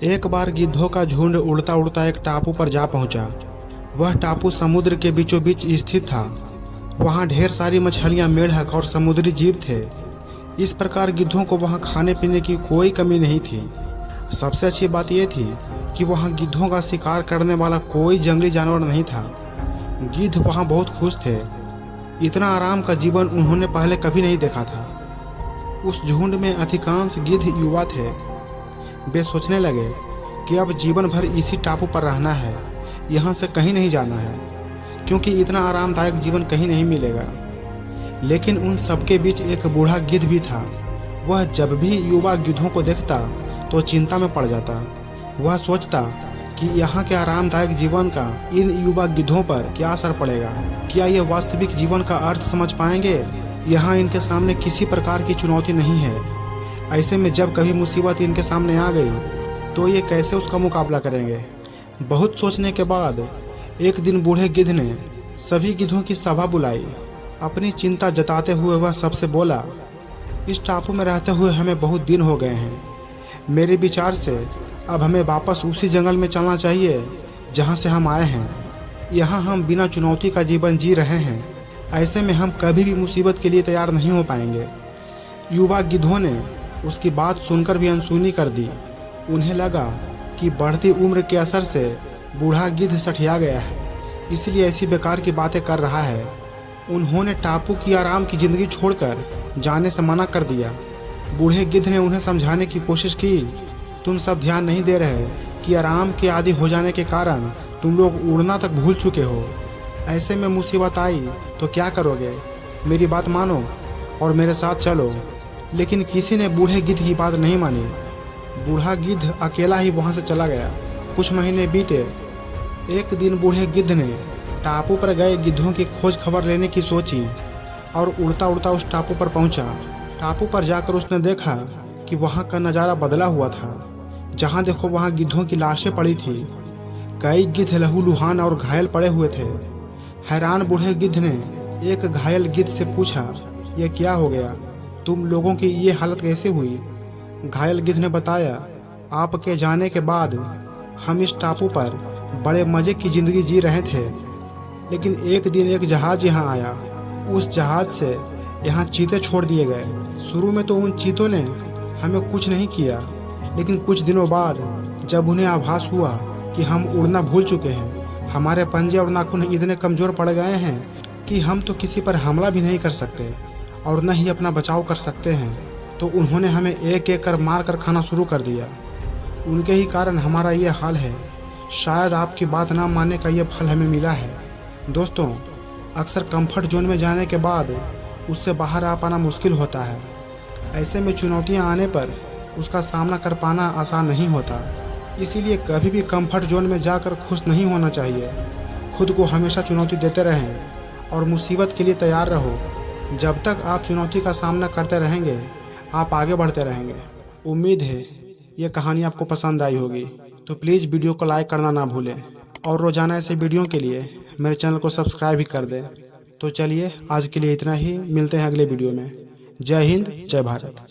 एक बार गिद्धों का झुंड उड़ता उड़ता एक टापू पर जा पहुंचा। वह टापू समुद्र के बीचों बीच स्थित था। वहां ढेर सारी मछलियां, मेढक और समुद्री जीव थे। इस प्रकार गिद्धों को वहां खाने पीने की कोई कमी नहीं थी। सबसे अच्छी बात यह थी कि वहां गिद्धों का शिकार करने वाला कोई जंगली जानवर नहीं था। गिद्ध वहां बहुत खुश थे। इतना आराम का जीवन उन्होंने पहले कभी नहीं देखा था। उस झुंड में अधिकांश गिद्ध युवा थे। वे सोचने लगे कि अब जीवन भर इसी टापू पर रहना है, यहाँ से कहीं नहीं जाना है, क्योंकि इतना आरामदायक जीवन कहीं नहीं मिलेगा। लेकिन उन सबके बीच एक बूढ़ा गिद्ध भी था। वह जब भी युवा गिद्धों को देखता तो चिंता में पड़ जाता। वह सोचता कि यहाँ के आरामदायक जीवन का इन युवा गिद्धों पर क्या असर पड़ेगा। क्या ये वास्तविक जीवन का अर्थ समझ पाएंगे? यहाँ इनके सामने किसी प्रकार की चुनौती नहीं है। ऐसे में जब कभी मुसीबत इनके सामने आ गई तो ये कैसे उसका मुकाबला करेंगे? बहुत सोचने के बाद एक दिन बूढ़े गिद्ध ने सभी गिद्धों की सभा बुलाई। अपनी चिंता जताते हुए वह सबसे बोला, इस टापू में रहते हुए हमें बहुत दिन हो गए हैं। मेरे विचार से अब हमें वापस उसी जंगल में चलना चाहिए जहाँ से हम आए हैं। यहाँ हम बिना चुनौती का जीवन जी रहे हैं। ऐसे में हम कभी भी मुसीबत के लिए तैयार नहीं हो पाएंगे। युवा गिद्धों ने उसकी बात सुनकर भी अनसुनी कर दी। उन्हें लगा कि बढ़ती उम्र के असर से बूढ़ा गिद्ध सठिया गया है, इसलिए ऐसी बेकार की बातें कर रहा है। उन्होंने टापू की आराम की जिंदगी छोड़कर जाने से मना कर दिया। बूढ़े गिद्ध ने उन्हें समझाने की कोशिश की, तुम सब ध्यान नहीं दे रहे कि आराम के आदी हो जाने के कारण तुम लोग उड़ना तक भूल चुके हो। ऐसे में मुसीबत आई तो क्या करोगे? मेरी बात मानो और मेरे साथ चलो। लेकिन किसी ने बूढ़े गिद्ध की बात नहीं मानी। बूढ़ा गिद्ध अकेला ही वहां से चला गया। कुछ महीने बीते। एक दिन बूढ़े गिद्ध ने टापू पर गए गिद्धों की खोज खबर लेने की सोची और उड़ता उड़ता उस टापू पर पहुंचा। टापू पर जाकर उसने देखा कि वहां का नज़ारा बदला हुआ था। जहां देखो वहां गिद्धों की लाशें पड़ी थी। कई गिद्ध लहूलुहान और घायल पड़े हुए थे। हैरान बूढ़े गिद्ध ने एक घायल गिद्ध से पूछा, यह क्या हो गया? तुम लोगों की ये हालत कैसे हुई? घायल गिद्ध ने बताया, आपके जाने के बाद हम इस टापू पर बड़े मज़े की ज़िंदगी जी रहे थे। लेकिन एक दिन एक जहाज़ यहाँ आया। उस जहाज़ से यहाँ चीते छोड़ दिए गए। शुरू में तो उन चीतों ने हमें कुछ नहीं किया, लेकिन कुछ दिनों बाद जब उन्हें आभास हुआ कि हम उड़ना भूल चुके हैं, हमारे पंजे और नाखून इतने कमज़ोर पड़ गए हैं कि हम तो किसी पर हमला भी नहीं कर सकते और न ही अपना बचाव कर सकते हैं, तो उन्होंने हमें एक एक कर मार कर खाना शुरू कर दिया। उनके ही कारण हमारा ये हाल है। शायद आपकी बात ना मानने का ये फल हमें मिला है। दोस्तों, अक्सर कंफर्ट जोन में जाने के बाद उससे बाहर आ पाना मुश्किल होता है। ऐसे में चुनौतियां आने पर उसका सामना कर पाना आसान नहीं होता। इसीलिए कभी भी कंफर्ट जोन में जाकर खुश नहीं होना चाहिए। खुद को हमेशा चुनौती देते रहें और मुसीबत के लिए तैयार रहो। जब तक आप चुनौती का सामना करते रहेंगे, आप आगे बढ़ते रहेंगे। उम्मीद है ये कहानी आपको पसंद आई होगी, तो प्लीज़ वीडियो को लाइक करना ना भूलें और रोज़ाना ऐसे वीडियो के लिए मेरे चैनल को सब्सक्राइब भी कर दें। तो चलिए आज के लिए इतना ही। मिलते हैं अगले वीडियो में। जय हिंद, जय भारत।